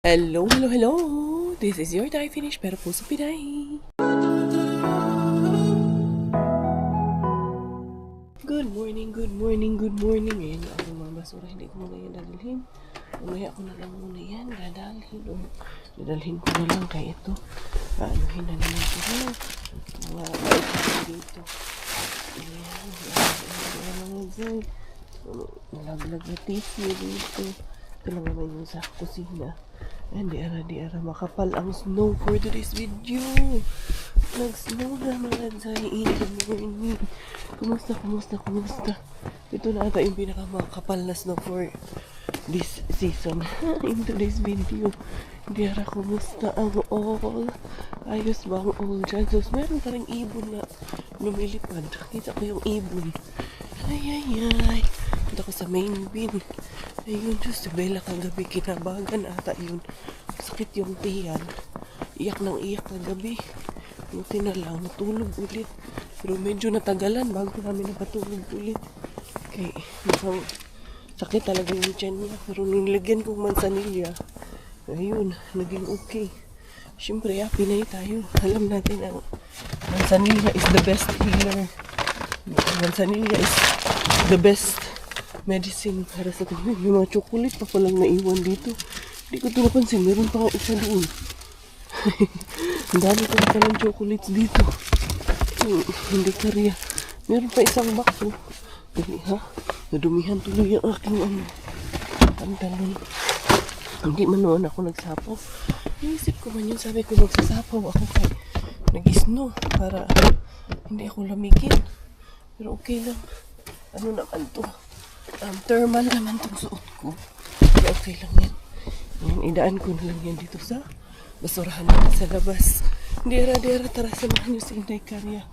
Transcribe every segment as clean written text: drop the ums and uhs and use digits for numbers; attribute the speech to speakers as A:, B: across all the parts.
A: Hello, hello, hello! This is your Thai Finish pero puso Pinay. Good morning, good morning, good morning. Ngayon ako mga basura, hindi ko muna yan dadalhin. Mamaya ko na lang muna yan dadalhin. Dadalhin ko na lang kaya ito. Anuhin na naman ko na. Mga bait dito. Ayan, mga dyan. Nalaglag na tissue dito. Ito lang naman yung sa kusina. And di ara makapal ang snow for today's video. Nag-snow na mga Zay in the morning. Kumusta? Ito na ata yung pinakamakapal na snow for this season. In today's video. Di ara kumusta ang all? Ayos ba ang all dyan? So, meron pa rin ibon na lumilipad. Kita ko yung ibon. Ay. Punta ko sa main bin. Ayun, Diyos, si Bella kagabi kinabagan ata yun. Sakit yung tiyan. Iyak kagabi. Buti na lang, natulog ulit. Pero medyo natagalan bago namin napatulog ulit. Kaya, mukhang sakit talaga yung tiyan niya. Pero nilagyan kong mansanilya. Ayun, naging okay. Siyempre, Pinay tayo. Alam natin ang mansanilya is the best healer. Mansanilya is the best medicine para sa tingin. Yung mga chocolate pa palang naiwan dito. Hindi ko ito napansin. Meron pa nga isa doon. Ang dami pa palang chocolates dito. Hindi kariya. Meron pa isang box. Dali ha. Nadumihan tuloy ang aking pantalon. Hindi man noon ako nagsapaw. Iisip ko man yun. Sabi ko magsasapaw ako kay nag-snow para hindi ako lamigin. Pero okay lang. Ano naman to? Thermal naman itong suot ko. Pero okay lang yan. Idaan ko na lang yan dito sa basurahan natin sa labas. Dera, tara samahan nyo si Inday Karya.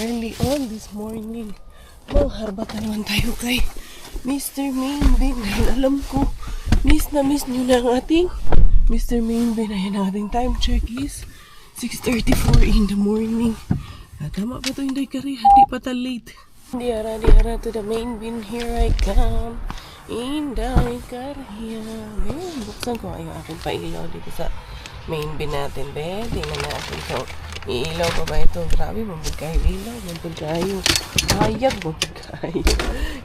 A: Early on this morning. Harbat na naman tayo kay Mr. Mainbin. Dahil alam ko, miss nyo na ang ating Mr. Mainbin. Ayan ang ating time check is 6:34 in the morning. Tama ba ito Inday Karya? Hindi pa ta late. Diara to the main bin. Here I come. Inday Karya. Buksan ko yung aking pailaw dito sa main bin natin. Tingnan natin ito. Iilaw pa ba ito? Grabe, mabud kayo ilaw. Mabud kayo. Hayag, mabud kayo.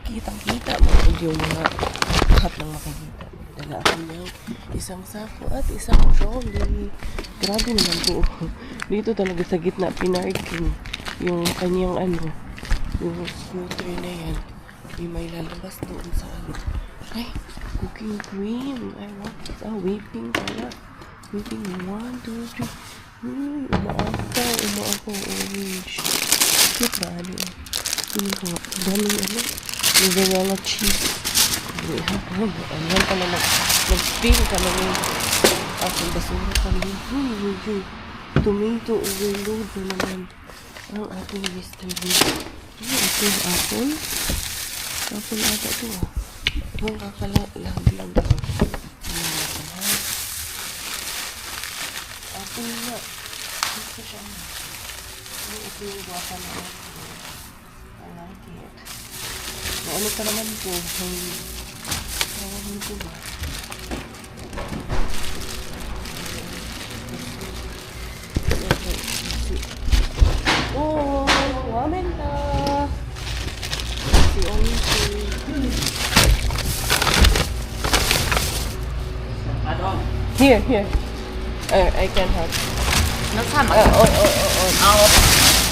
A: Kitang-kita. Mabud yung mga lahat ng makikita. Dala ako niyang isang sako at isang trolley. Grabe naman po. Dito talaga sa gitna pinarking yung kanyang yung scooter na yan. Yung may lalabas doon sa Ay, cooking cream. I want this. Whipping pala. Whipping 1, 2, 3. Umaako. Orange. Ito ano. Hindi ko nga. Daming mozzarella cheese. Ayan pala nag-spill ka na yung aking basura kami. Tomato overload na naman ang ating Mr. Bean. Ito yung apple. Apple ata ito. Huwag kakalag-lag ako. Apple nga. Ito siya. Ito yung guwapa na ako. I like it. Ano ka naman po? Tawag nito ba? Oh, ramen ta. Si Here. I can help.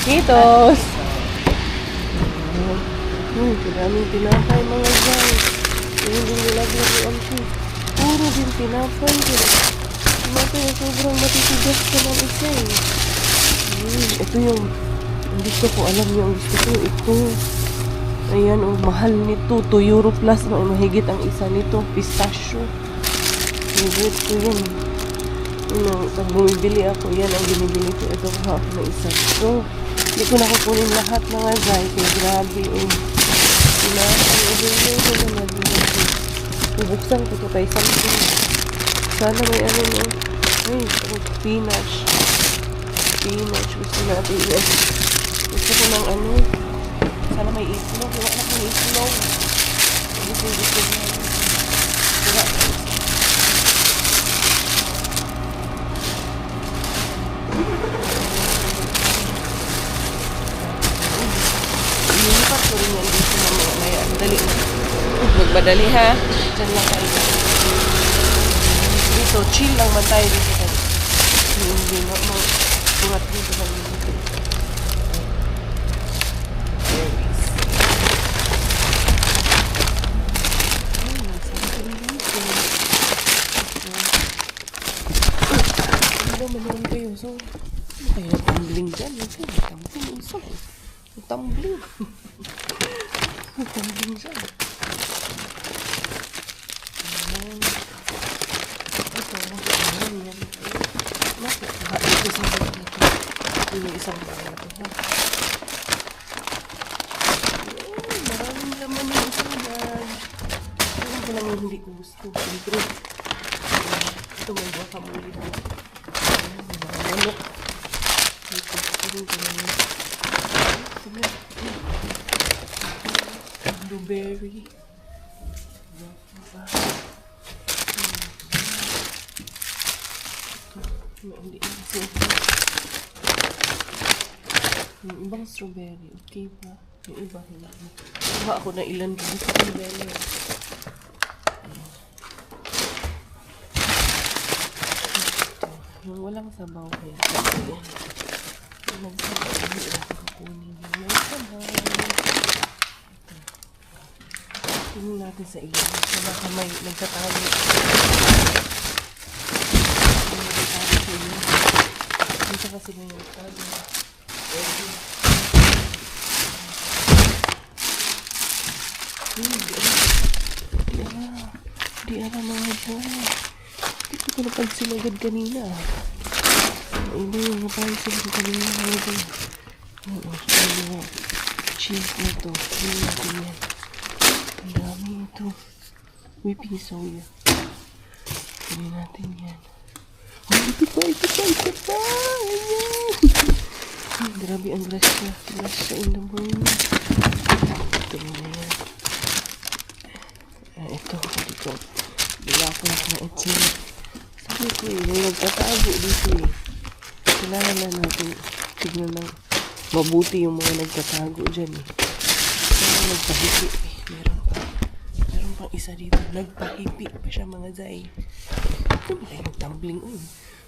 A: Kitos. Maraming tinapay mga guys. Hindi nilaglag yung amsi. Puro din tinapay. Tinapay na sobrang matitigas ka ng isa Ito yung hindi ko alam yung gusto ko. Ito. Ayan mahal nito. 2 euro plus. Mahigit ang isa nito. Pistachio. Favorite ko yan. Pag bumibili ako, yan ang binibili ko. Ito ko ako na isa. So, hindi ko nakukunin lahat mga Zay. Kaya grabe. Bubuksan ko ito kay something. Sana may spinach. Gusto natin yan. Gusto ko ng sana may itlog. Wala na kong itlog. Gusto na. Madali ha. Diyan lang tayo. Dito, chill lang man tayo dito. Hindi mo buhat dito sa dito. Manoon kayo. So, ano kayo tumbling dyan? Tumbling. So, tumbling. Tumbling dyan. Ayan. Ito. Ayan. Bakit? Ito sa mga ito. Ito yung isang mga ito. Maraming laman yung isang bag. Alam ko lang yung hindi ko gusto. Siyempre. Ito may guacamole dito. Manok. Blueberry. Hindi kasi. Yung ibang strawberry, okay ba? Yung iba, hindi. Kuha ako na ilan dito sa strawberry. Yung walang sabaw kaya. Walang sabaw. Hindi ako kakunin. Walang sabaw. Tingnan natin sa iyo. So baka may nagtatalo. May nagtatalo sa iyo. Dito kasi may nagtatalo. Di alam mga dyan. Hindi ko napansin agad kanina. Hindi yung napansin ko kanina. Oo, so cheese na to. Hindi natin yan. Ang dami ito. Whipping soya. Hindi natin yan. Oh, ito pa. Ayan. Grabe ang grasya. Grasya in the morning. Ito na yan. Ito. Bilakot na ito. Sabi ko yung nagtatago dito Kailangan na natin tignan ng mabuti yung mga nagtatago dyan Kaya nagpahipi Meron pang isa dito. Nagpahipi pa siya mga zay. Ito ba kayo nagtumbling?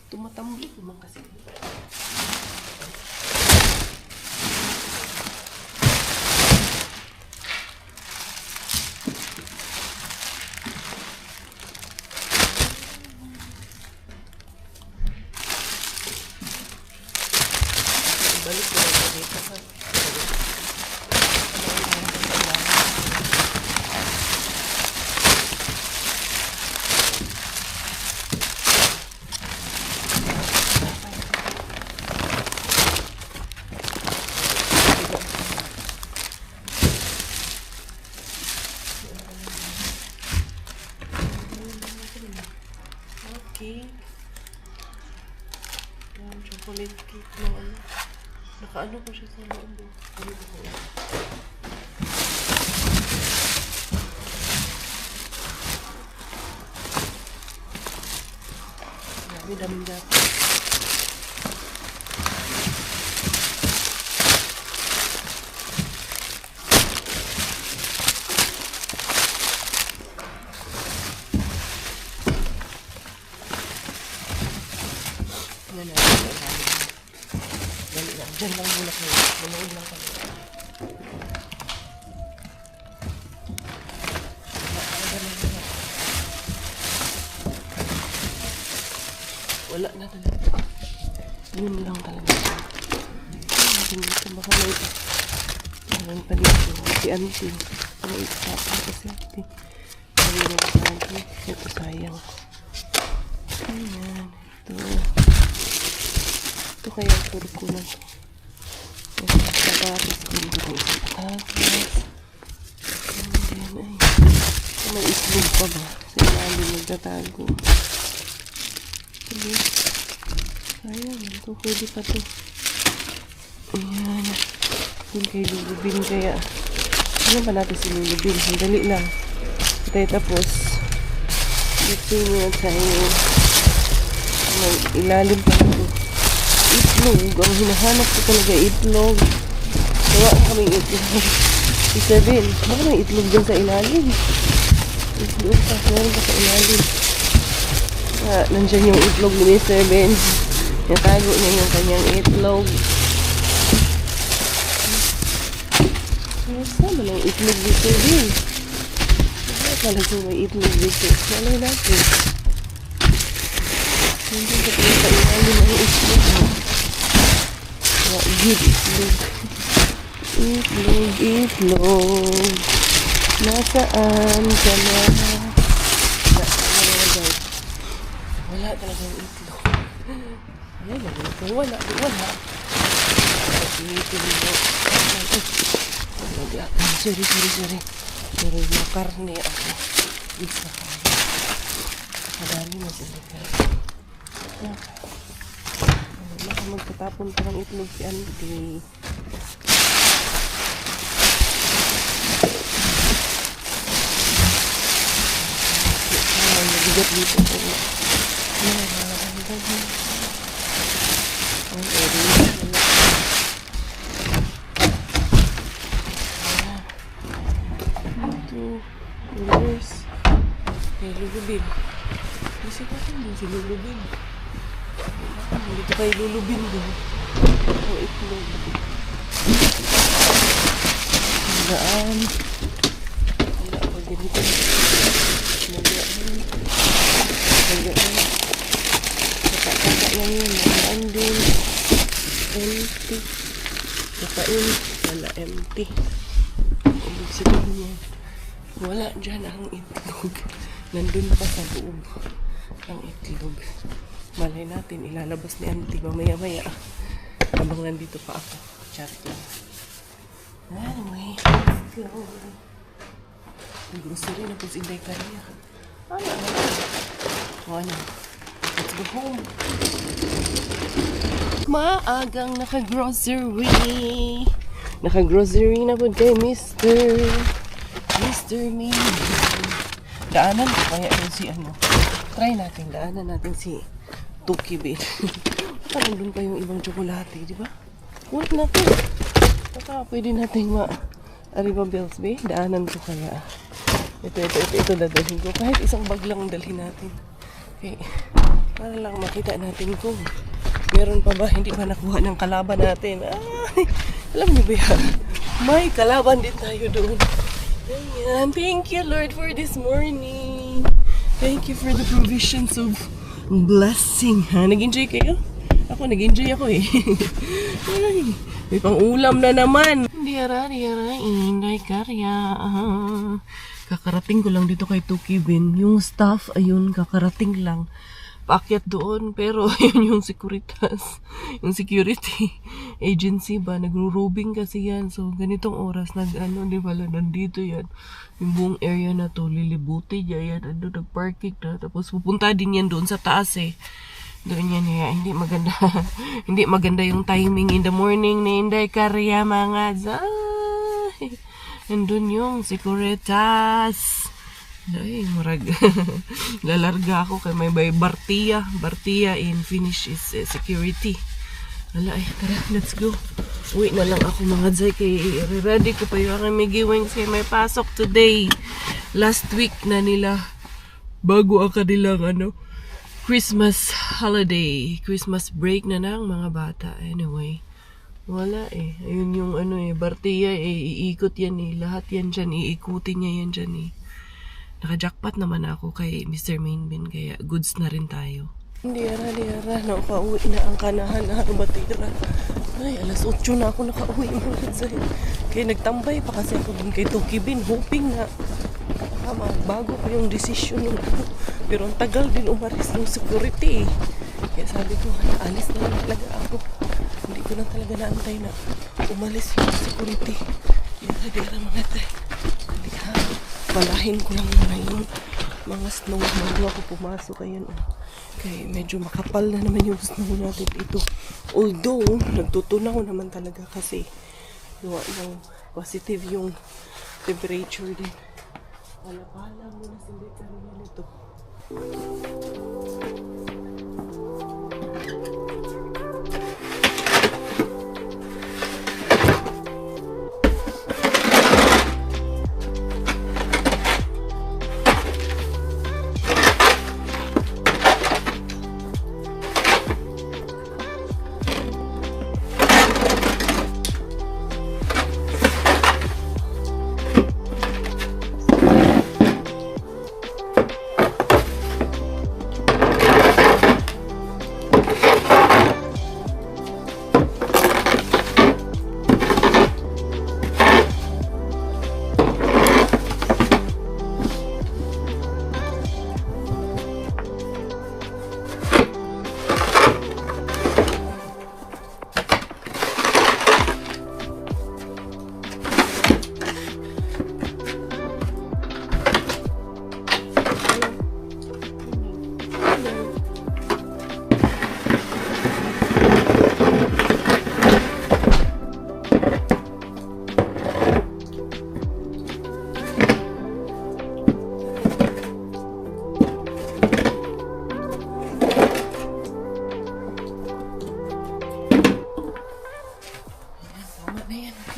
A: Tumatumbling naman kasi. Balik ko lang dito ha. Okay. Yan, chocolate cake na ano. Nakaano ko siya sa loob. Dami dapat. Diyan lang muna kayo. Manood lang kami. Wala na talaga. Yun lang talaga. Hindi ko baka may ito. Parang pa dito. Si auntie. Ano ito sa kasi auntie. Sabi na lagi. Ito sayang. Ayan. Ito kaya ang turip ko na ito. Sapatos. Hindi ko sapatos. May islog pa ba? Sa ilalim nagtatago. Sige. Sayang. Ito pwede pa ito. Ayan. Yung kay lulubin kaya. Ano ba natin si lulubin? Dali lang. Tayo tapos. Dito nyo tayo. May ilalim pa ito. Itlog. Ang hinahanap ko talaga itlog. Gawa kaming itlog. Isabihin, baka may itlog dyan sa ilalim. Doon pa, meron pa sa ilalim. Nandiyan yung itlog ni Mr. Benz. Natago niya yung kanyang itlog. Saan ang itlog dito din? Talaga may itlog dito. Malay natin. Hindi ko pa sa ilalim ang itlog. Good itlog. Itlog. Nasaan ka na? Wala talagang itlog. Ay, nagulito. Wala. Sorry. Pero yung karne ako. Isa ka. Madali na sila. Baka magtatapon pa ng itlog si Auntie. Nabigat dito po. Lulubin. Kasi natin din si Lulubin. Dito kayo Lulubin din. O itlog. Handaan. Handa ako ganito. Handaan. Kata-kata lang yun. Handaan din. Empty. Kapain. Wala empty. Ibig sabihin yan. Wala dyan ang itlog. Nandun pa sa loob ang itlog. Malay natin, ilalabas ni Auntie mamaya-maya. Habang nandito pa ako. Chat lang. Anyway, let's go. Ang grocery na po si Inday Karia. Ano? Let's go home. Maagang naka-grocery. Naka-grocery na po kay Mr. Me. Daanan ko kaya yun si ano. Try natin, daanan natin si Tuki Bin. Parang doon pa yung ibang tsokolate, di ba? Huwag natin. Baka pwede natin Arriba Bells, be. Daanan ko kaya. Ito dadalhin ko. Kahit isang bag lang dalhin natin. Okay. Para lang makita natin kung meron pa ba, hindi pa nakuha ng kalaban natin. Ay, alam niyo ba yan? May kalaban din tayo doon. Ayan. Thank you, Lord, for this morning. Thank you for the provisions of blessing. Ha? Nag-enjoy kayo? Ako, nag-enjoy ako eh. Ay, may pang-ulam na naman. Diara, Inday Karia. Kakarating ko lang dito kay Tuki Bin. Yung staff, ayun, kakarating lang. Paakyat doon, pero yun yung securitas, yung security agency ba, nagro-robing kasi yan. So, ganitong oras, di ba, nandito yan. Yung buong area na to, lilibuti yan, nag-parking na. Tapos, pupunta din yan doon sa taas eh. Doon yan, hindi maganda. Hindi maganda yung timing in the morning na Inday Karia, mga zay. Nandun yung securitas. Ay, marag. Lalarga ako kay may Bartia. Bartia in Finnish is security. Wala ay, tara, let's go. Uwi na lang ako mga zay kay ready ko pa yung aking Miggy Wings kay may pasok today. Last week na nila bago ang kanilang Christmas holiday. Christmas break na ng mga bata. Anyway, wala eh. Ayun yung Bartia iikot yan eh. Lahat yan dyan, iikutin niya yan dyan eh. Naka-jackpot naman ako kay Mr. Mainbin, kaya goods na rin tayo. Diara, nakauwi na ang kanahan na batira. Ay, alas 8 na ako nakauwi mga zay. Kaya nagtambay pa kasi ako dun kay Tuki Bin, hoping na bago ko yung decision ng pero ang tagal din umaris ng security. Kaya sabi ko, alis na lang talaga ako. Hindi ko na talaga naantay na umalis yung security. Diara mga zay. Palahin ko lang muna yung mga snow bago ako pumasok. Ayan, okay, medyo makapal na naman yung snow natin ito. Although, nagtutunaw naman talaga kasi yung positive yung temperature din. Pala muna si Inday Karia nito.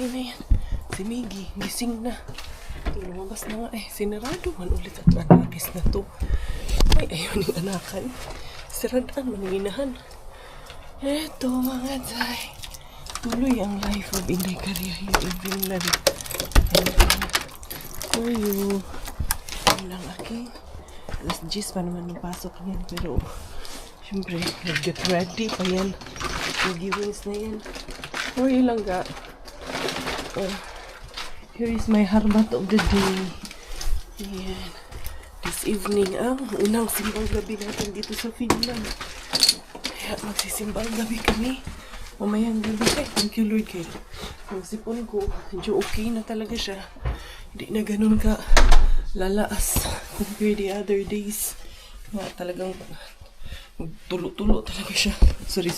A: Okay na yan. Si Miggy, gising na. Lumabas na nga eh. Sinarado man ulit at manakis na to. Ay, ayaw ni anakan. Siradaan, maninginahan. Eto mga day. Tuloy ang life of Inday Caria here in Finland. And for you. Ang lang aking. Alas 10 pa naman yung pasok niyan. Pero, syempre, get ready pa yan. Mag-giveaways na yan. For you lang ga. Oh. Here is my harbat of the day. Ayan. This evening, unang simbang gabi natin dito sa Finland. Kaya magsisimbang gabi kami. Mamayang gabi. Thank you Lord kay yung sipon ko, medyo okay na talaga siya. Hindi na ganun ka lalaas compared the other days. Talagang tulo-tulo talaga siya. Sorry.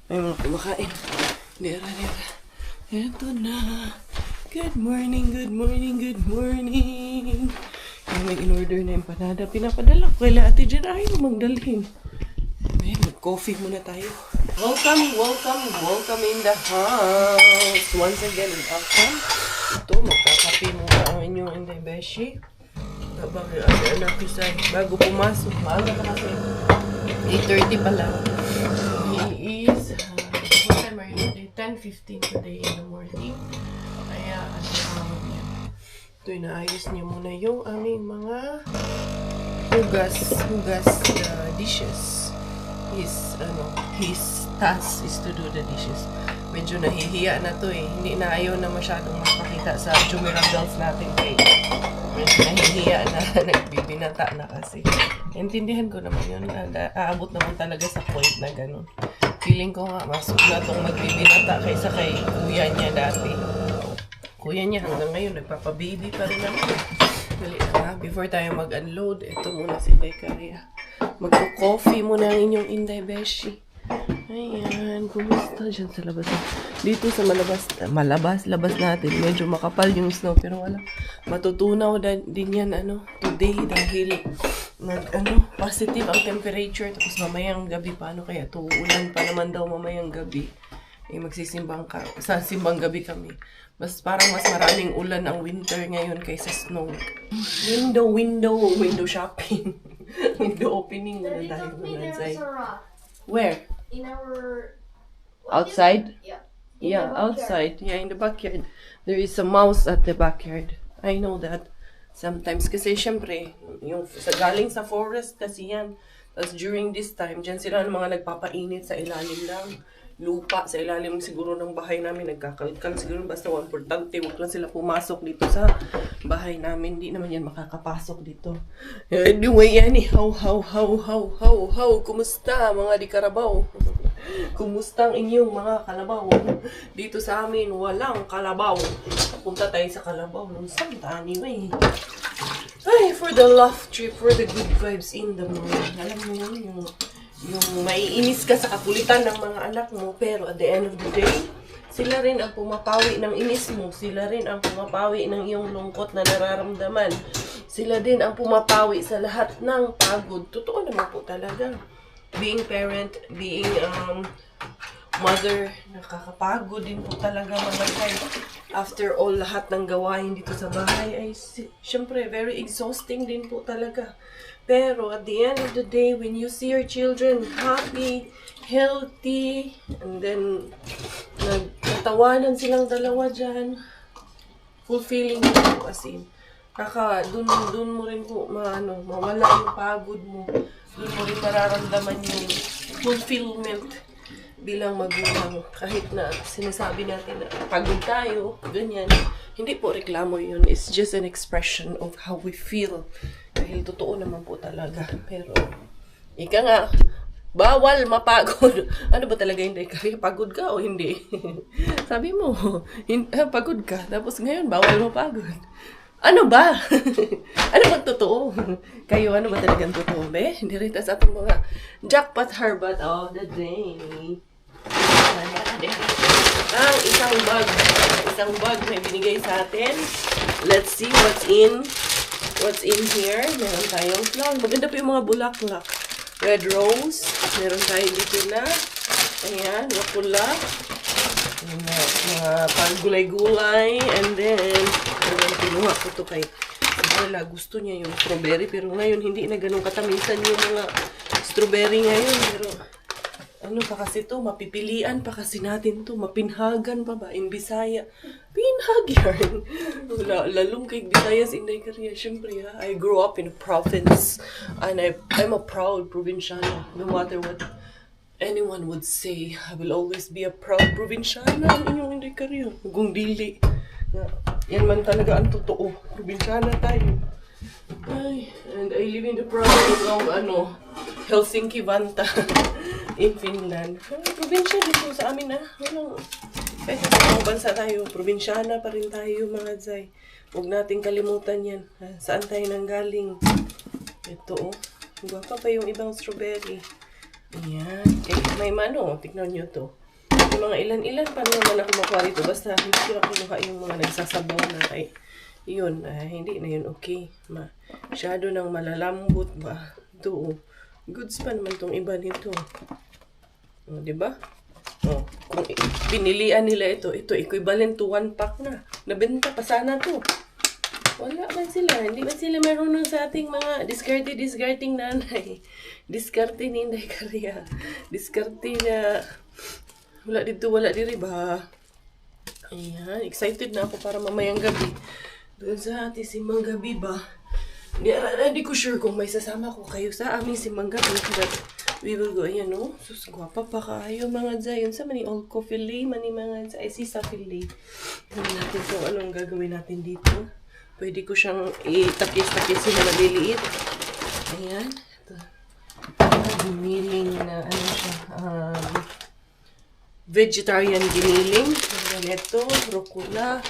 A: May mga kumakain. Dera. Eto na. Good morning. Ay, may in-order na empanada. Pinapadala ko kay Ate Jen. Ayaw magdalhin. Ay, mag-coffee muna tayo. Welcome in the house. Once again, welcome. Ito, magkakape muna ang inyong Inday Beshi. Habang anak isay, bago pumasok. Maaga na kasi. 8:30 pa lang. He is, what time are you today? 10:15 today in the morning. Kaya, ito, inaayos niya muna yung aming mga hugas dishes. His task is to do the dishes. Medyo nahihiya na to eh. Hindi na ayaw na masyadong makakita sa Jumirangals natin kay medyo nahihiya na nagbibinata na kasi. Intindihan ko naman yun. Aabot naman talaga sa point na ganun. Feeling ko nga masuk na itong magbibinata kaysa kay kuya niya dati. Kuya niya hanggang ngayon nagpapababy pa rin naman. Dali na, before tayo mag-unload, ito muna si Inday Caria. Magpo-coffee muna ang inyong Inday Beshi. Ayan, kumusta dyan sa labas? Dito sa labas natin, medyo makapal yung snow, pero wala. Matutunaw din yan, today, dahil positive ang temperature, tapos mamayang gabi, paano kaya to? Ulan pa naman daw mamayang gabi. Magsisimbang sa simbang gabi kami. Parang mas maraming ulan ang winter ngayon kaysa snow. Window shopping. Window opening na tayo outside. Where?
B: In our...
A: Outside?
B: Yeah.
A: Yeah, outside. Yeah, in the backyard. There is a mouse at the backyard. I know that. Sometimes kasi syempre, yung galing sa forest kasi yan. Tapos during this time, dyan sila mga nagpapainit sa ilalim ng lupa, sa ilalim siguro ng bahay namin. Nagkakalkal siguro, basta importante, huwag lang sila pumasok dito sa bahay namin. Hindi naman yan makakapasok dito. Anyway, yan eh. How, kumusta mga di Karabaw? Kumusta ang inyong mga kalabaw? Dito sa amin, walang kalabaw. Punta tayo sa kalabaw. Anyway. Ay, for the love trip, for the good vibes in the morning. Alam mo yun, yung maiinis ka sa kakulitan ng mga anak mo, pero at the end of the day, sila rin ang pumapawi ng inis mo. Sila rin ang pumapawi ng iyong lungkot na nararamdaman. Sila din ang pumapawi sa lahat ng pagod. Totoo naman po talaga. Being parent, being mother, nakakapagod din po talaga mga guys. After all, lahat ng gawain dito sa bahay ay syempre very exhausting din po talaga. Pero at the end of the day, when you see your children happy, healthy, and then nagtatawanan silang dalawa dyan, fulfilling po as in. Dun mo rin po mawala yung pagod mo. Dun mo rin mararamdaman yung fulfillment bilang magulang. Kahit na sinasabi natin na pagod tayo, ganyan. Hindi po reklamo yun. It's just an expression of how we feel. Dahil totoo naman po talaga. Pero, ika nga, bawal mapagod. Ano ba talaga hindi? Pagod ka o hindi? Sabi mo, pagod ka. Tapos ngayon, bawal mapagod. Ano ba? Ano bang totoo? Kayo, ano ba talagang totoo, be? Hindi rin sa atong mga jackpot harbat of the day. Ang isang bag na binigay sa atin. Let's see what's in here. Meron tayong flower. Maganda po yung mga bulaklak. Red rose. Meron tayo dito na. Ayan, wakula. Yung mga pagulay-gulay. And then, kinuha ko to kay wala, gusto niya yung strawberry. Pero ngayon, hindi na ganun katamisan yung mga strawberry ngayon. Pero, ano pa kasi to, mapipilian pa kasi natin to. Mapinhagan pa ba? In Bisaya. Pinhag yan. Lalong kay Visayas, Inday Korea. Siyempre, ha? I grew up in a province. And I'm a proud provinciana. No matter what anyone would say, I will always be a proud provinciana. Ang inyong Inday Korea. Kung dili. Yan man talaga ang totoo. Probinsyana tayo. Ay, and I live in the province of Helsinki, Vanta in Finland. Probinsya dito sa amin walang kahit sa ibang bansa tayo, probinsyana pa rin tayo mga Zay. Huwag nating kalimutan yan. Saan tayo nanggaling? Ito Gwapa pa yung ibang strawberry. Ayan. May mano. Tignan nyo to. Yung mga ilan-ilan pa naman ako makuha dito. Basta hindi ko kinuha yung mga nagsasabaw na kay yun. Hindi na yun okay. Masyado nang malalambot ba? Ito goods pa naman tong iba nito. Diba? Kung pinilian nila ito equivalent to 1 pack na. Nabenta pa sana to. Wala man sila. Hindi man sila marunong sa ating mga discarding nanay. Diskarte ni Inday Korea. Diskarte na wala dito, wala diri ba? Ayan. Excited na ako para mamayang gabi. Doon sa ating simang gabi ba? Hindi ko sure kung may sasama ko kayo sa aming simang gabi. But we will go. Ayan sus, gwapa pa kayo mga Zayon. Sa mani Olco fillet, mani mga Zay, sisa fillet. Tignan natin kung anong gagawin natin dito. Pwede ko siyang itakis-takisin na maliliit. Ayan. Ito. Giniling na siya. Vegetarian giniling. Ito, rucola.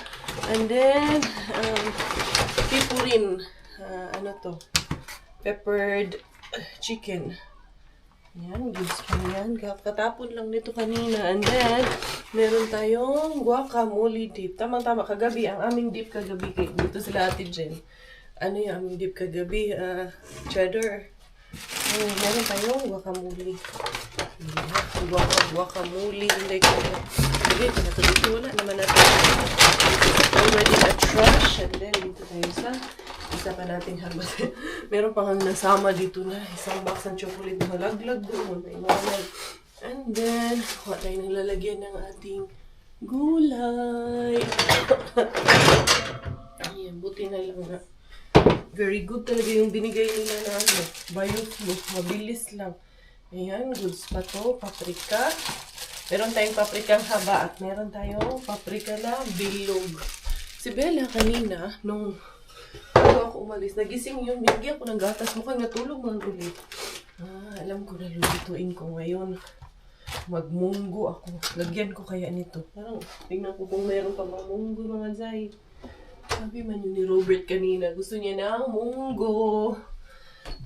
A: And then, pipurin. Peppered chicken. Yan, gives pa yan. Katapon lang nito kanina. And then, meron tayong guacamole dip. Tamang-tama, kagabi. Ang aming dip kagabi. Dito sila Ate Jen. Ano yung aming dip kagabi? Cheddar. Meron tayong guacamole. Guacamole. Hindi ko. Sige, dito wala naman natin. Already a trash. And then, dito tayo sa isa pa nating harbat. Meron pang nasama dito na isang box ng chocolate na halaglag doon. And then, kuha tayo ng lalagyan ng ating gulay. Ayan, buti na lang na. Very good talaga yung binigay nila na Bioflu. Mabilis lang. Ayan, goods pa to. Paprika. Meron tayong paprikang haba at meron tayong paprika na bilog. Si Bella kanina, nung bago ako umalis, nagising yun, binigyan ko ng gatas. Mukhang natulog mga ulit. Alam ko na lulutuin ko ngayon. Magmunggo ako. Lagyan ko kaya nito. Parang, tingnan ko kung meron pa bang munggo mga Zay. Sabi man yun ni Robert kanina. Gusto niya ng munggo.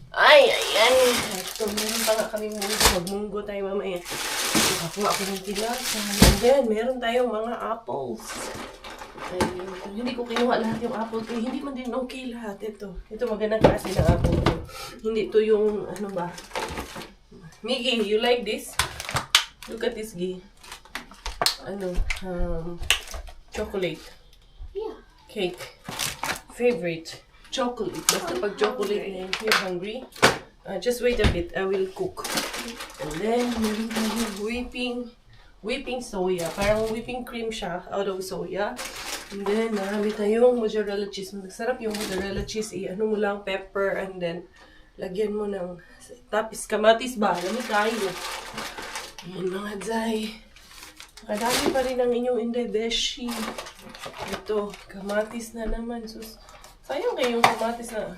A: Ay, ayan. Ito, meron pa nga kami munggo. Magmunggo tayo mamaya. Nakakuha ako ng tilasa. And then, meron tayong mga apples. Ayun. Hindi ko kinuha lahat yung apple ko. Hindi man din okay lahat. Ito magandang klase ng apple ko. Hindi ito yung, ano ba? Miggy, you like this? Look at this, Gi. Chocolate.
B: Yeah.
A: Cake. Favorite. Chocolate. Basta pag chocolate na yun. You're hungry? Just wait a bit. I will cook. And then, meron tayong whipping soya. Parang whipping cream siya out of soya. And then, marami tayong mozzarella cheese. Masarap yung mozzarella cheese. Ano mo lang, pepper. And then, lagyan mo ng tapis kamatis ba? Alam mo tayo. Ayan mga Zay. Kadami pa rin ang inyong Inday Beshi. Ito, kamatis na naman. Sus, sayang kayong kamatis na.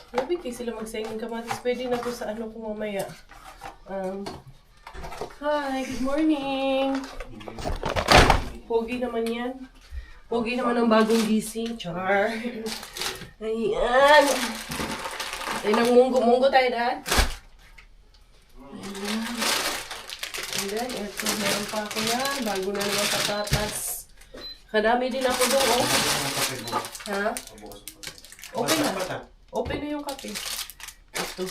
A: Grabe kayo sila magsayang ng kamatis. Pwede na to sa ano kung mamaya. Hi, good morning. Pogi naman yan. Pogi naman ang bagong gising. Char. Ayan. Tayo ng munggo tayo, Dad. Ayan. And then, ito, meron pa ako yan. Bago na naman patatas. Kadami din ako doon, oh. Ha? Open na. Open na yung kape. Ito.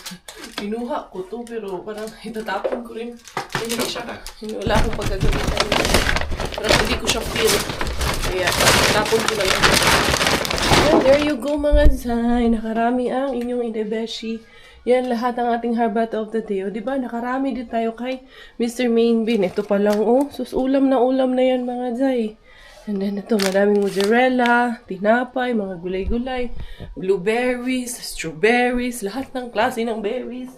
A: Pinuha ko to, pero parang itatapon ko rin. hindi siya, wala akong pagkagamitan. Pero hindi ko siya feel. Kaya, tapon ko na lang. And there you go mga Zay. Nakarami ang inyong inebeshi. Yan lahat ang ating harbat of the day. O diba, nakarami din tayo kay Mr. Main Bean. Ito pa lang, oh. Sus, ulam na yan mga Zay. And then ito, madaming mozzarella, tinapay, mga gulay-gulay, blueberries, strawberries, lahat ng klase ng berries.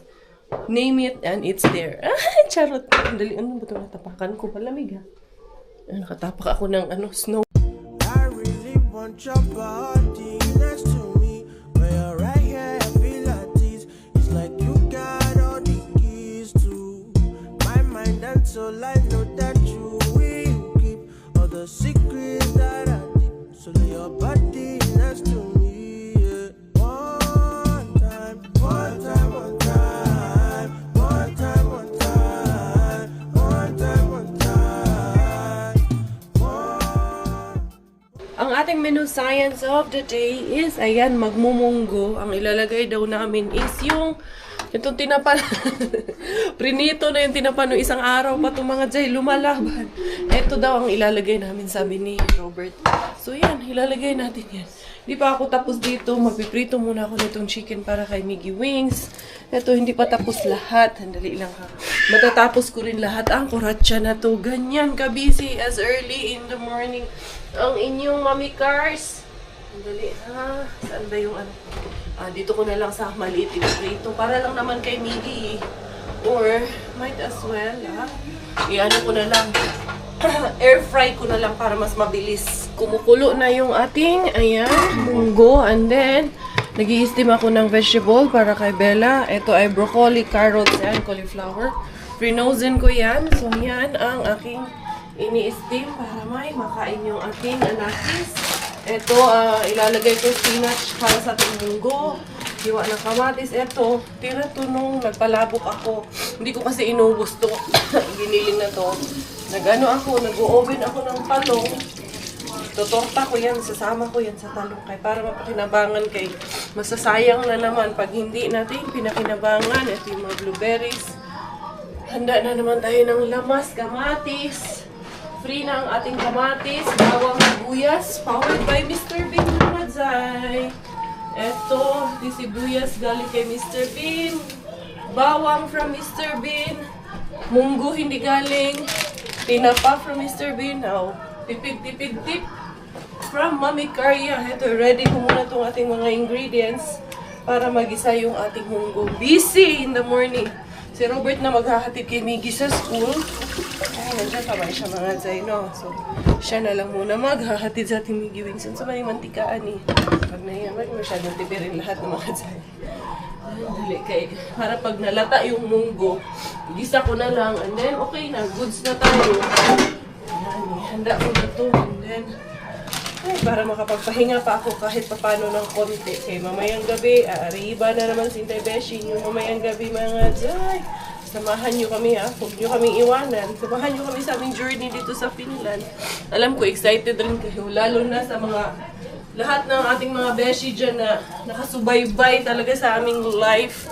A: Name it, and it's there. Ah, charot. Dali, ano ba ito? Natapakan ko. Palamig, ha? Nakatapak ako ng, snow.
B: I really want your body next to me. When you're right here, I feel like this. It's like you got all the keys to my mind and soul. I know that you will keep all the secrets that I keep. So lay your body next to me. Yeah. One time, one time, one time, one time, one time, one time, one time.
A: Ang ating menu science of the day is, ayan, magmumunggo. Ang ilalagay daw namin is itong tinapa. Prinito na yung tinapa no isang araw pa itong mga Jay, lumalaban. Ito daw ang ilalagay namin, sabi ni Robert. So yan, ilalagay natin yan. Di pa ako tapos dito, magpiprito muna ako nitong chicken para kay Miggy Wings. Ito, hindi pa tapos lahat. Handali lang ha. Matatapos ko rin lahat ang kuratsa na to. Ganyan ka-busy as early in the morning. Ang inyong mami cars. Handali ha. Saan ba yung ano? Dito ko na lang sa maliit iprito. Para lang naman kay Miggy. Or, might as well ha. I-ano ko na lang. Air fry ko na lang para mas mabilis. Kumukulo na yung ating, ayan, munggo. And then, nag-i-steam ako ng vegetable para kay Bella. Ito ay broccoli, carrots, and cauliflower. Frinozen ko yan. So, yan ang aking ini-steam para may makain yung aking anakis. Ito, ilalagay ko spinach para sa ating munggo. Hiwa ng kamatis. Ito, tira to nung nagpalabok ako. Hindi ko kasi inubos to. Giniling na to. Nag-oven ako ng talong. Tutorta ko yan, sasama ko yan sa talong kay para mapakinabangan kay masasayang na naman pag hindi natin pinakinabangan. Ito yung mga blueberries. Handa na naman tayo ng lamas, kamatis. Free na ang ating kamatis, bawang sibuyas, powered by Mr. Bean Mazay. Ito, di sibuyas galing kay Mr. Bean. Bawang from Mr. Bean. Munggo hindi galing. Tinapa from Mr. Bean. Now, tipid-tipid-tip from Mami Carya. Ito, ready ko muna itong ating mga ingredients para magisa yung ating munggo. Busy in the morning. Si Robert na maghahatid kay Miggy sa school. Ay, nandiyan pa ba siya mga Zay, no? So, siya na lang muna maghahatid sa ating Miggy Wings. Sa may mantikaan eh. Pag nayaman, masyadong tipirin lahat ng mga Zay. Dali kay, para pag nalata yung munggo, gisa ko na lang, and then okay na, goods na tayo. Ayan, handa ko na to, and then, ay, para makapagpahinga pa ako kahit papano ng konti. Kay mamayang gabi, arriba na naman si Intay Beshi, yung mamayang gabi mga Jay. Samahan nyo kami ha, huwag nyo kaming iwanan. Samahan nyo kami sa aming journey dito sa Finland. Alam ko, excited rin kayo, lalo na sa mga lahat ng ating mga beshi dyan na nakasubaybay talaga sa aming life.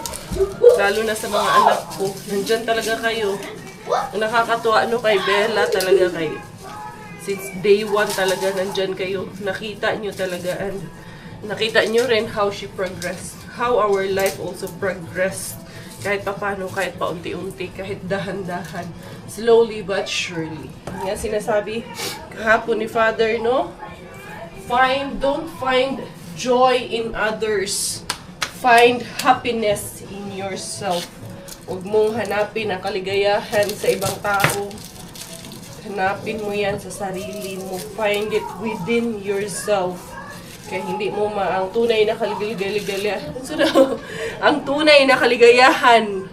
A: Lalo na sa mga anak ko. Nandyan talaga kayo. Nakakatuwa kay Bella talaga kayo. Since day one talaga nandyan kayo. Nakita nyo talaga. And nakita nyo rin how she progressed. How our life also progressed. Kahit papano, kahit paunti-unti, kahit dahan-dahan. Slowly but surely. Nga sinasabi kahapon ni Father, no? Don't find joy in others. Find happiness in yourself. Huwag mong hanapin ang kaligayahan sa ibang tao. Hanapin mo yan sa sarili mo. Find it within yourself. Kaya hindi mo ang tunay na kaligayahan. Ang tunay na kaligayahan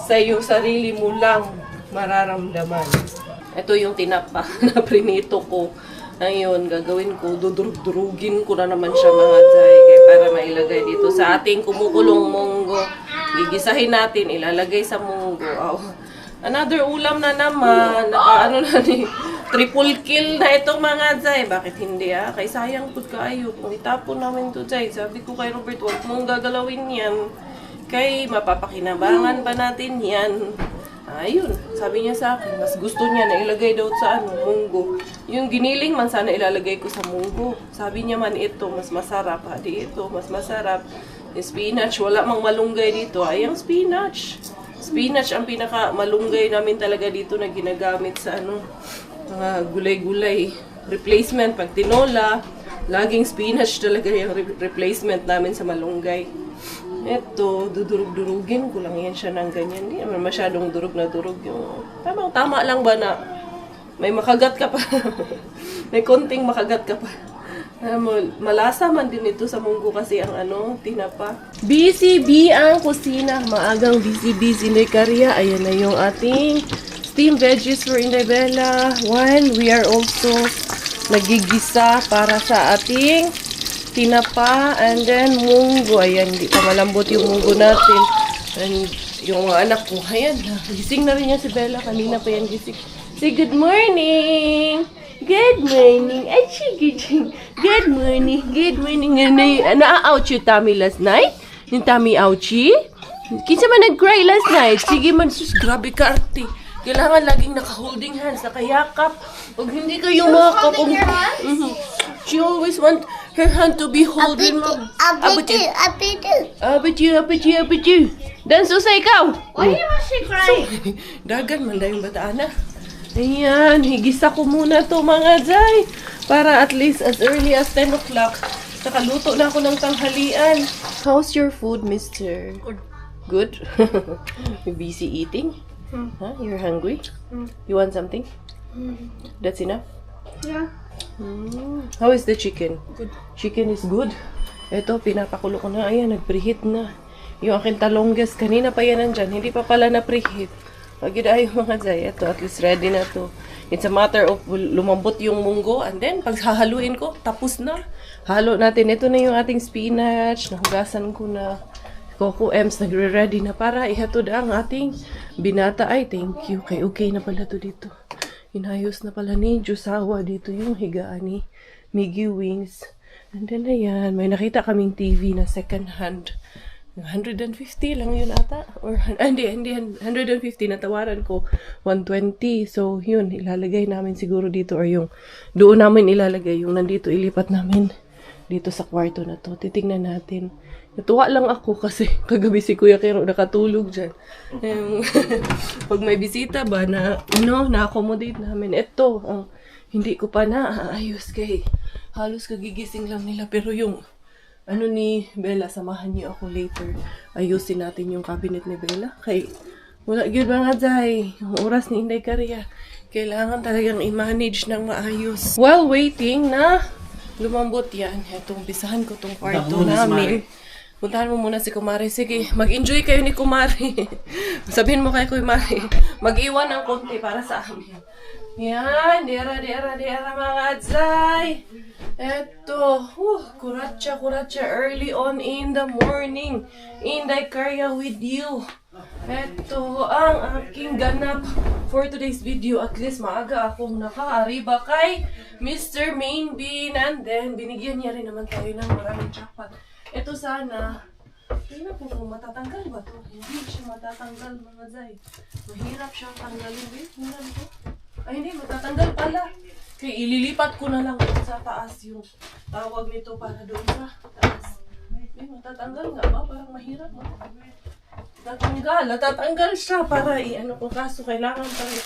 A: sa iyong sarili mo lang mararamdaman. Ito yung tinapa na prinito ko. Ngayon, gagawin ko, dudurugin ko na naman siya mga Jay. Para mailagay dito sa ating kumukulong munggo. Gigisahin natin, ilalagay sa munggo. Oh. Another ulam na naman. Triple kill na ito mga Jay. Bakit hindi Kay sayang po kayo. Kung itapon namin ito Jay. Sabi ko kay Robert, huwag mong gagalawin yan. Kay mapapakinabangan pa natin yan. Ayun, sabi niya sa akin, mas gusto niya na ilagay daw sa munggo. Yung giniling man sana ilalagay ko sa munggo. Sabi niya man ito, mas masarap. Hadi ito, mas masarap. Yung spinach, wala mang malunggay dito. Ay, ang spinach. Spinach ang pinaka malunggay namin talaga dito na ginagamit sa mga gulay-gulay. Replacement, pag tinola, laging spinach talaga yung replacement namin sa malunggay. Ito, dudurug-durugin ko lang yan siya ng ganyan. Hindi naman masyadong durug na durug yung... Tama lang ba na may makagat ka pa? May konting makagat ka pa. Malasa man din ito sa munggo kasi ang tinapa. Busy ang kusina. Maagang busy ni Karya. Ayan na yung ating steamed veggies for Inday Bella. We are also nagigisa para sa ating tinapa, and then munggo. Ayan, hindi pa malambot yung munggo natin. And yung mga anak ko, ayan, gising na rin yan si Bella. Kanina pa yan gising. Say good morning! Good morning! Good morning! Good morning! Na-ouch yung tummy last night? Yung tummy ouchie? Kinsa man nag-cry last night? Sige man, sus, grabe ka, arte. Kailangan laging naka-holding hands, nakayakap. Pag hindi kayo makakap... She always want her hand to be holding. Abitu. Dan susay ikaw.
C: Why was she crying?
A: Dagan man dahil bataan na. Ayan, higisa ko muna to mga Zay. Para at least as early as 10 o'clock, nakaluto na ako ng tanghalian. How's your food, mister? Good? You're busy eating? Huh? You're hungry? You want something? That's enough?
C: Yeah.
A: How is the chicken?
C: Good.
A: Chicken is good. Ito, pinapakulo ko na. Ayan, nag-preheat na. Yung akin talonggas, kanina pa yan nandyan. Hindi pa pala na-preheat. Pag ay mga Zay, ito, at least ready na to. It's a matter of lumambot yung munggo, and then pag hahaluin ko, tapos na. Halo natin. Ito na yung ating spinach. Nahugasan ko na. Coco Ems, nagre-ready na para ihatod ang ating binata. Ay, thank you. Okay na pala to dito. Inayos na pala ni Josawa dito yung higaan ni Miggy Wings. And then, ayan, may nakita kaming TV na second hand. 150 lang yun ata. Or, hindi, 150. Natawaran ko 120. So, yun, ilalagay namin siguro dito. Or yung, doon namin ilalagay. Yung nandito, ilipat namin dito sa kwarto na to. Titingnan natin. Natuwa lang ako kasi kagabi si Kuya Kero nakatulog dyan. Pag may bisita ba na, na-accommodate namin. Ito, hindi ko pa naayos kay halos kagigising lang nila. Pero yung, ni Bella, samahan niyo ako later. Ayusin natin yung cabinet ni Bella. Kay, wala yun mga Zay. Yung oras ni Inday Karya. Kailangan talagang i-manage ng maayos. While waiting na lumambot yan, itong bisahan ko tong kwarto namin. Puntahan mo muna si Kumari. Sige, mag-enjoy kayo ni Kumari. Sabihin mo kay Kumari, mag-iwan ng konti para sa amin. Yan, dera mga Zay. Eto, kuratsa early on in the morning. Inday Karya with you. Eto ang aking ganap for today's video. At least maaga akong nakaariba kay Mr. Main Bean. And then, binigyan niya rin naman tayo ng maraming jackpot. Ito sana, tingnan po kung matatanggal ba to. Hindi siya matatanggal mga Zay. Mahirap siyang tanggalin. Wait, tingnan ko. Ay hindi, matatanggal pala. Kaya ililipat ko na lang sa taas yung tawag nito para doon sa taas. Ay, matatanggal nga ba? Parang mahirap. Natatanggal siya para ko. Kaso kailangan pa rin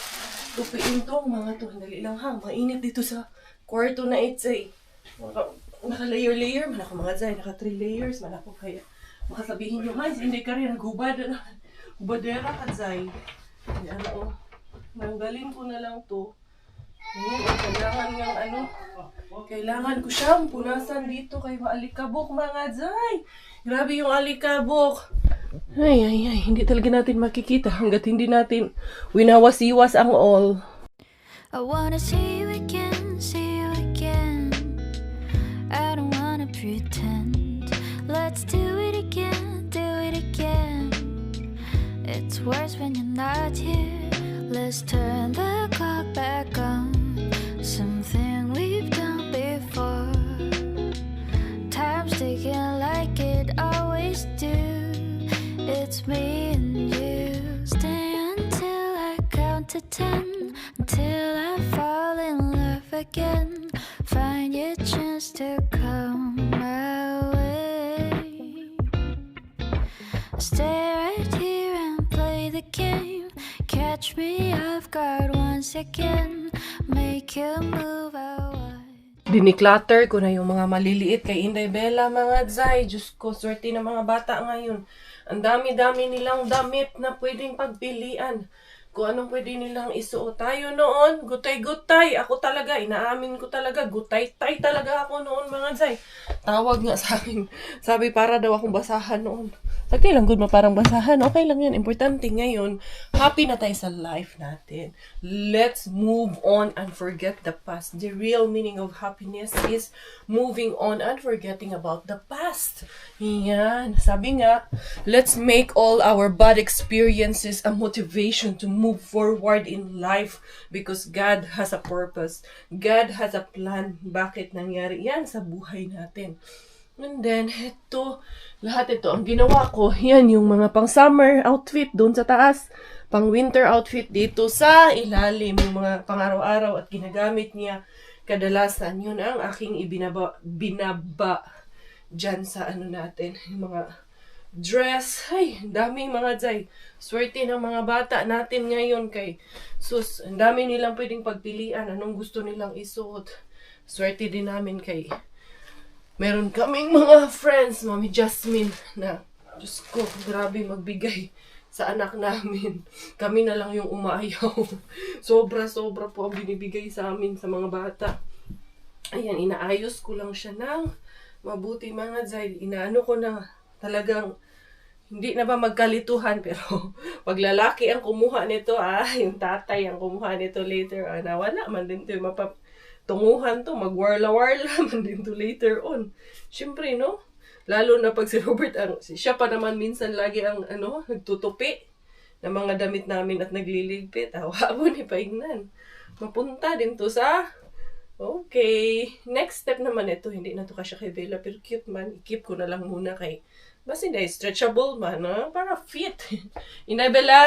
A: tupiin to mga to. Dali lang ha, mainit dito sa kwarto na Zay. Naka-layer man ako mga Zay, naka 3 layers man ako, kaya makasabihin nyo, hindi ka rin hubadera ka Zay. Kaya nanggalin ko na lang to. Ngayon, kailangan ko siyang punasan dito kay maalikabok mga Zay. Grabe yung alikabok. Ay, hindi talaga natin makikita hanggat hindi natin winawasiwas ang all.
D: I wanna see you again, see you again. I don't wanna pretend. Let's do it again, do it again. It's worse when you're not here. Let's turn the clock back on. Something we've done before. Time's ticking like it always do. It's me and you. Stay until to 10 until I fall in love again. Find your chance to come my way. Stay right here and play the game. Catch me off guard once again. Make you move away.
A: Diniclutter ko na yung mga maliliit kay Inday Bella, mga Zay. Diyos ko, swerte ng mga bata ngayon. Ang dami-dami nilang damit na pwedeng pagpilian. Kung anong pwede nilang isuot. Tayo noon, gutay-gutay. Ako talaga, inaamin ko talaga, gutay-tay talaga ako noon, mga Zay. Tawag nga sa akin. Sabi, para daw akong basahan noon. Sagdi lang, good ma, parang basahan. Okay lang yan. Importante ngayon, happy na tayo sa life natin. Let's move on and forget the past. The real meaning of happiness is moving on and forgetting about the past. Yan. Sabi nga, let's make all our bad experiences a motivation to move forward in life because God has a purpose. God has a plan. Bakit nangyari yan sa buhay natin? And then, lahat ito, ang ginawa ko, yan yung mga pang-summer outfit doon sa taas, pang-winter outfit dito sa ilalim, yung mga pang-araw-araw at ginagamit niya. Kadalasan, yun ang aking binaba dyan sa natin, yung mga dress. Ay, daming mga Zay. Swerte ng mga bata natin ngayon kay sus, ang dami nilang pwedeng pagpilian, anong gusto nilang isuot. Swerte din namin kay meron kaming mga friends, Mami Jasmine, na, Diyos ko, grabe magbigay sa anak namin. Kami na lang yung umayaw. Sobra-sobra po ang binibigay sa amin sa mga bata. Ayan, inaayos ko lang siya ng mabuti, mga Zay. Inaano ko na talagang, hindi na ba magkalituhan, pero pag lalaki ang kumuha nito, yung tatay ang kumuha nito later, nawala man din ito yung tunguhan to, magwarla-warla man din to later on. Siyempre, no? Lalo na pag si Robert, siya pa naman minsan lagi ang, nagtutupi ng mga damit namin at nagliligpit. Awa mo ni Paignan. Mapunta din to sa, okay. Next step naman ito, hindi na to kasya kay Bella, pero cute man. I-keep ko na lang muna kay, basta hindi, stretchable man, para fit. Inday Bella!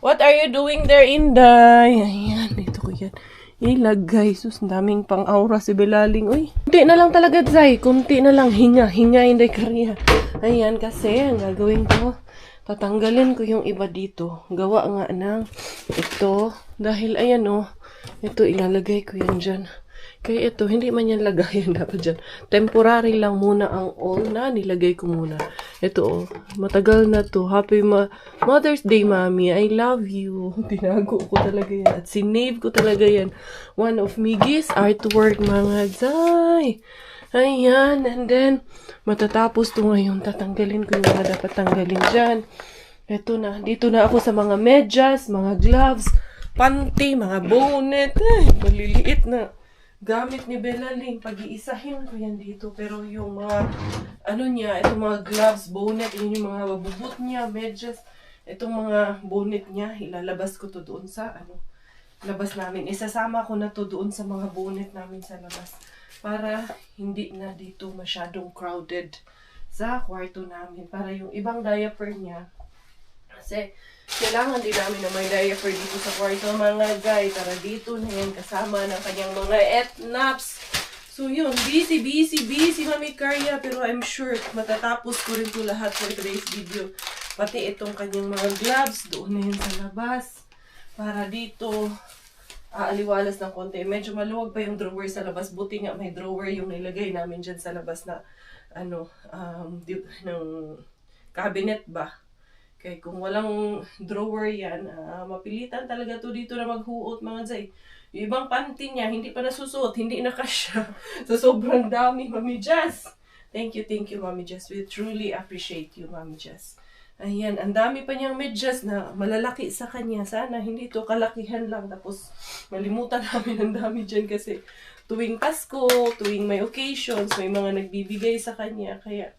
A: What are you doing there, Inday? Ayan, dito ko yan. Ilagay, sus, daming pang-aura si Belaling. Uy, kunti na lang talaga, Zay. Kunti na lang, hinga, Inday Kariya. Ayan, kasi, ang gagawin ko, tatanggalin ko yung iba dito. Gawa nga ng ito. Dahil, ayan, ito, ilalagay ko yan dyan. Kaya ito, hindi man yan lagayan dapat dyan. Temporary lang muna ang all na nilagay ko muna. Ito, matagal na to. Happy Mother's Day, Mami. I love you. Tinago ko talaga yan. At sinave ko talaga yan. One of Miggy's artwork, mga Zay. Ayan. And then, matatapos to ngayon. Tatanggalin ko yung mga dapat tanggalin dyan. Ito na. Dito na ako sa mga medyas, mga gloves, panty, mga bonnet. Ay, maliliit na gamit ni Belaling. Pag-iisahin ko yan dito. Pero yung mga, itong mga gloves, bonnet, yun yung mga babubot niya, medyas. Itong mga bonnet niya, ilalabas ko to doon sa, labas namin. Isasama ko na to doon sa mga bonnet namin sa labas. Para hindi na dito masyadong crowded sa kwarto namin. Para yung ibang diaper niya, kasi kailangan din namin na may diaper dito sa kwarto, mga Zay. Para dito na yan kasama ng kanyang mga etnaps. So yun, busy Mami Karya. Pero I'm sure matatapos ko rin to lahat for today's video. Pati itong kanyang mga gloves, doon na yan sa labas. Para dito, aaliwalas ng konti. Medyo maluwag pa yung drawer sa labas. Buti nga may drawer yung nilagay namin dyan sa labas na, ng cabinet ba. Kaya kung walang drawer yan, mapilitan talaga to dito na maghuot, mga Zay. Yung ibang panty niya, hindi pa nasusuot, hindi na kasya. So, sobrang dami, Mami Jess. Thank you, Mami Jess. We truly appreciate you, Mami Jess. Ayan, ang dami pa niyang medyas na malalaki sa kanya. Sana hindi to kalakihan lang. Tapos, malimutan namin ang dami dyan kasi tuwing Pasko, tuwing may occasions, may mga nagbibigay sa kanya. Kaya,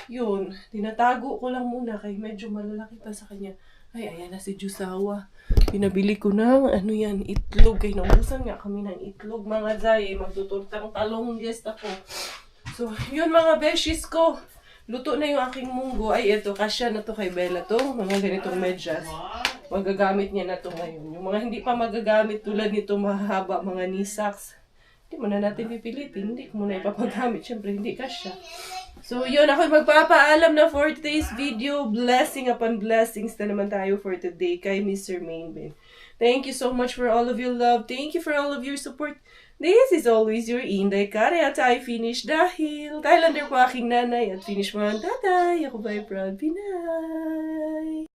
A: yun, tinatago ko lang muna kay medyo malalaki pa sa kanya. Ay, ayan na si Jusawa. Pinabili ko ng, itlog. Kaya naubusan nga kami ng itlog, mga Zay. Magtuturtang talong guest ako. So, yun mga beshies ko. Luto na yung aking munggo. Ay, ito, kasya na to kay Bella to. Mga ganitong medyas. magagamit niya na to ngayon. Yung mga hindi pa magagamit tulad nito mahaba, mga knee socks, hindi mo na natin pipilitin. Hindi ko muna ipapagamit. Siyempre, hindi kasya. So, yun. Ako magpapaalam na for today's video. Blessing upon blessings na naman tayo for today kay Mr. Mainbin. Thank you so much for all of your love. Thank you for all of your support. This is always your Inday Kare at I finish dahil Thailander ko aking nanay at finish mo ang tatay. Ako ba'y proud Pinay?